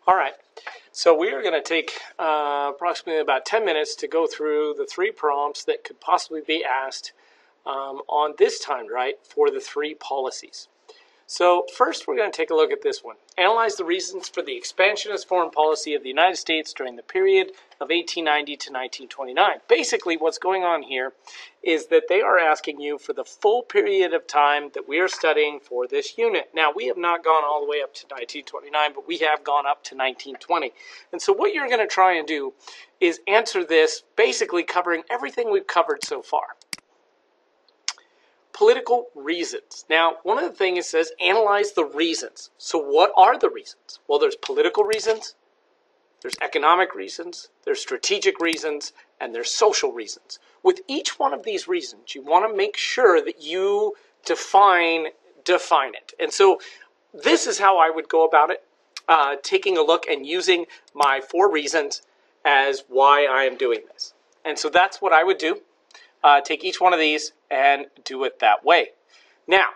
All right, so we are going to take approximately about 10 minutes to go through the 3 prompts that could possibly be asked on this time, right, for the 3 policies. So first we're going to take a look at this one. Analyze the reasons for the expansionist foreign policy of the United States during the period of 1890 to 1929. Basically what's going on here is that they are asking you for the full period of time that we are studying for this unit. Now we have not gone all the way up to 1929, but we have gone up to 1920. And so what you're going to try and do is answer this basically covering everything we've covered so far. Political reasons. Now, one of the things it says, analyze the reasons. So what are the reasons? Well, there's political reasons, there's economic reasons, there's strategic reasons, and there's social reasons. With each one of these reasons, you want to make sure that you define it. And so this is how I would go about it, taking a look and using my 4 reasons as why I am doing this. And so that's what I would do. Take each one of these and do it that way. Now,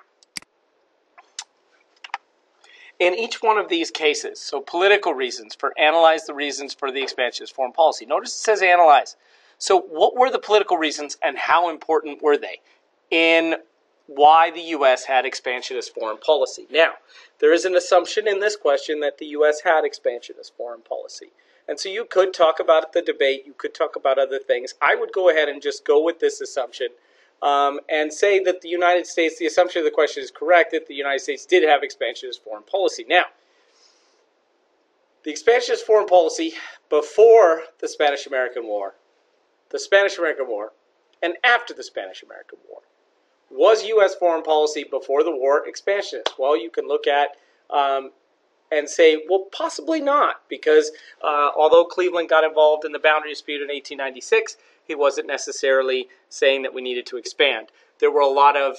in each one of these cases, so political reasons, for analyze the reasons for the expansionist foreign policy. Notice it says analyze. So what were the political reasons and how important were they in why the U.S. had expansionist foreign policy? Now, there is an assumption in this question that the U.S. had expansionist foreign policy. And so you could talk about the debate, you could talk about other things. I would go ahead and just go with this assumption and say that the United States, the assumption of the question is correct, that the United States did have expansionist foreign policy. Now, the expansionist foreign policy before the Spanish-American War, and after the Spanish-American War. Was U.S. foreign policy before the war expansionist? Well, you can look at and say, well, possibly not, because although Cleveland got involved in the boundary dispute in 1896, he wasn't necessarily saying that we needed to expand. There were a lot of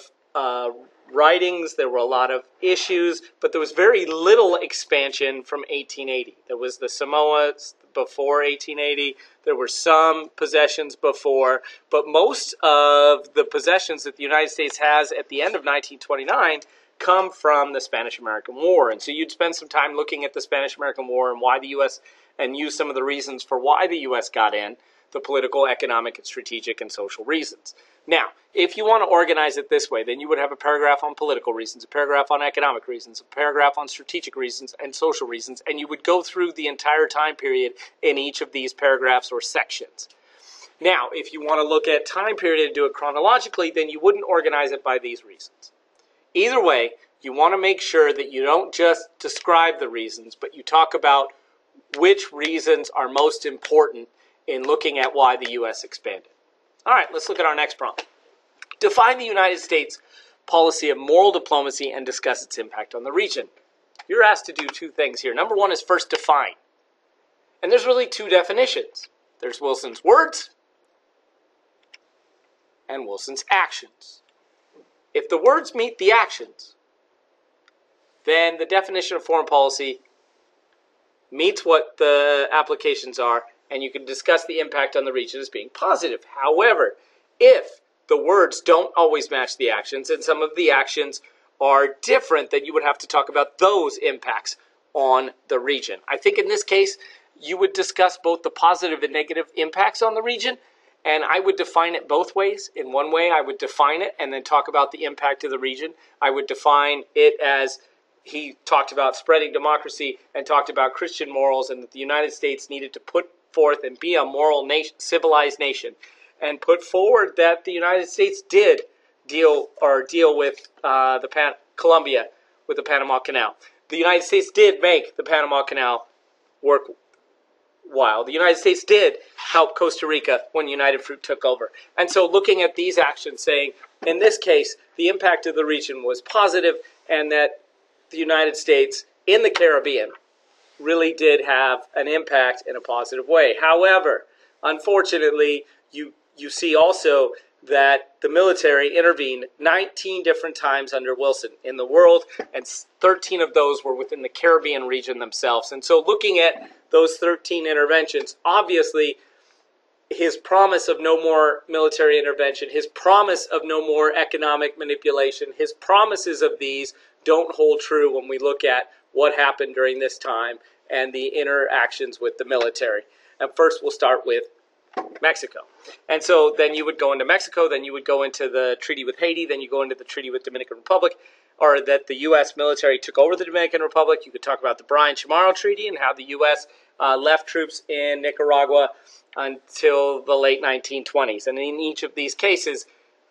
writings, there were a lot of issues, but there was very little expansion from 1880. There was the Samoas before 1880, there were some possessions before, but most of the possessions that the United States has at the end of 1929 come from the Spanish-American War. And so you'd spend some time looking at the Spanish-American War and why the U.S. and use some of the reasons for why the U.S. got in, the political, economic, and strategic and social reasons. Now, if you want to organize it this way, then you would have a paragraph on political reasons, a paragraph on economic reasons, a paragraph on strategic reasons and social reasons, and you would go through the entire time period in each of these paragraphs or sections. Now, if you want to look at time period and do it chronologically, then you wouldn't organize it by these reasons. Either way, you want to make sure that you don't just describe the reasons, but you talk about which reasons are most important in looking at why the U.S. expanded. All right, let's look at our next prompt. Define the United States policy of moral diplomacy and discuss its impact on the region. You're asked to do 2 things here. Number 1 is first define. And there's really 2 definitions. There's Wilson's words and Wilson's actions. If the words meet the actions, then the definition of foreign policy meets what the applications are, and you can discuss the impact on the region as being positive. However, if the words don't always match the actions, and some of the actions are different, then you would have to talk about those impacts on the region. I think in this case, you would discuss both the positive and negative impacts on the region, and I would define it both ways. In one way, I would define it and then talk about the impact of the region. I would define it as he talked about spreading democracy and talked about Christian morals, and that the United States needed to put forth and be a moral nation, civilized nation, and put forward that the United States did deal with Colombia with the Panama Canal. The United States did make the Panama Canal work while. The United States did help Costa Rica when United Fruit took over. And so looking at these actions saying, in this case, the impact of the region was positive, and that the United States in the Caribbean really did have an impact in a positive way. However, unfortunately, you see also that the military intervened 19 different times under Wilson in the world, and 13 of those were within the Caribbean region themselves. And so looking at those 13 interventions, obviously his promise of no more military intervention, his promise of no more economic manipulation, his promises of these don't hold true when we look at what happened during this time and the interactions with the military. And first we'll start with Mexico. And so then you would go into Mexico, then you would go into the treaty with Haiti, then you go into the treaty with Dominican Republic, or that the U.S. military took over the Dominican Republic. You could talk about the Bryan-Chamorro Treaty and how the U.S. Left troops in Nicaragua until the late 1920s. And in each of these cases,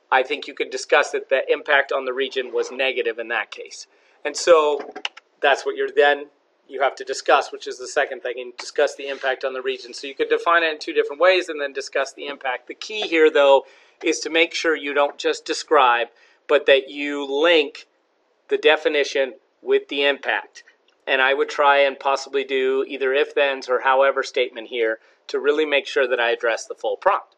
I think you could discuss that the impact on the region was negative in that case. And so that's what you have to discuss, which is the second thing, and discuss the impact on the region. So you could define it in two different ways and then discuss the impact. The key here, though, is to make sure you don't just describe, but that you link the definition with the impact. And I would try and possibly do either if-thens or however statement here to really make sure that I address the full prompt.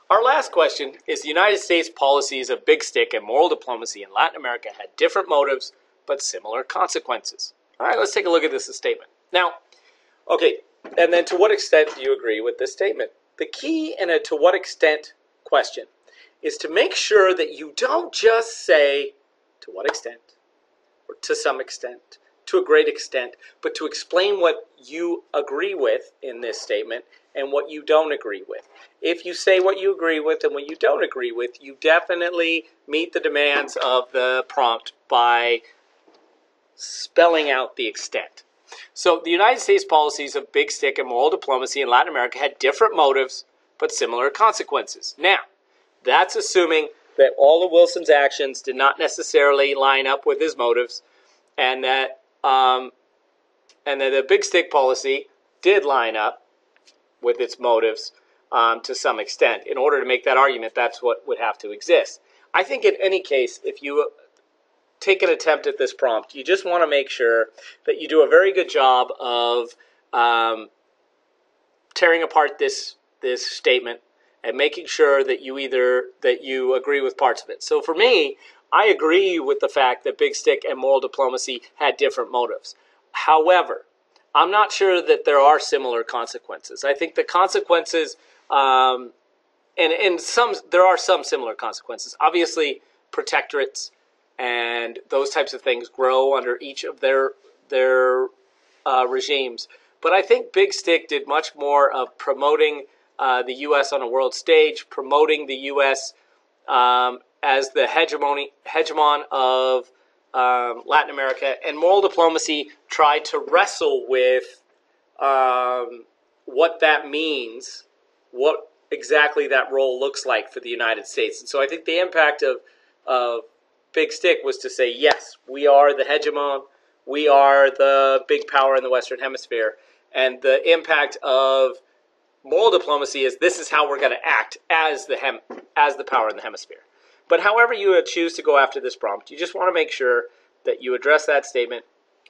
Our last question is, the United States policies of big stick and moral diplomacy in Latin America had different motives but similar consequences. All right, let's take a look at this statement. Now, okay, and then to what extent do you agree with this statement? The key in a to what extent question is to make sure that you don't just say to what extent, or to some extent, to a great extent, but to explain what you agree with in this statement and what you don't agree with. If you say what you agree with and what you don't agree with, you definitely meet the demands of the prompt by spelling out the extent. So the United States policies of big stick and moral diplomacy in Latin America had different motives but similar consequences. Now, that's assuming that all of Wilson's actions did not necessarily line up with his motives, and that the big stick policy did line up with its motives to some extent. In order to make that argument, that's what would have to exist. I think in any case, if you take an attempt at this prompt, you just want to make sure that you do a very good job of tearing apart this statement and making sure that you agree with parts of it. So for me, I agree with the fact that big stick and moral diplomacy had different motives. However, I'm not sure that there are similar consequences. I think the consequences, there are some similar consequences. Obviously, protectorates and those types of things grow under each of their regimes. But I think Big Stick did much more of promoting the U.S. on a world stage, promoting the U.S. As the hegemon of Latin America, and moral diplomacy tried to wrestle with what that means, what exactly that role looks like for the United States. And so I think the impact of Big Stick was to say, yes, we are the hegemon, we are the big power in the Western Hemisphere, and the impact of moral diplomacy is this is how we're going to act as the power in the hemisphere. But however you choose to go after this prompt, you just want to make sure that you address that statement.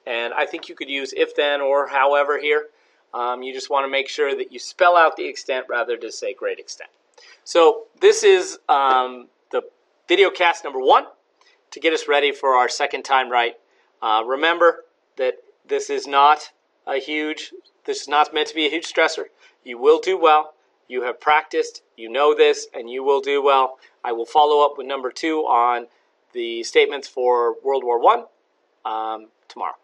And I think you could use if then or however here. You just want to make sure that you spell out the extent rather than say great extent. So this is the video cast number 1 to get us ready for our second time right. Remember that this is not meant to be a huge stressor. You will do well. You have practiced, you know this, and you will do well. I will follow up with number 2 on the statements for World War I tomorrow.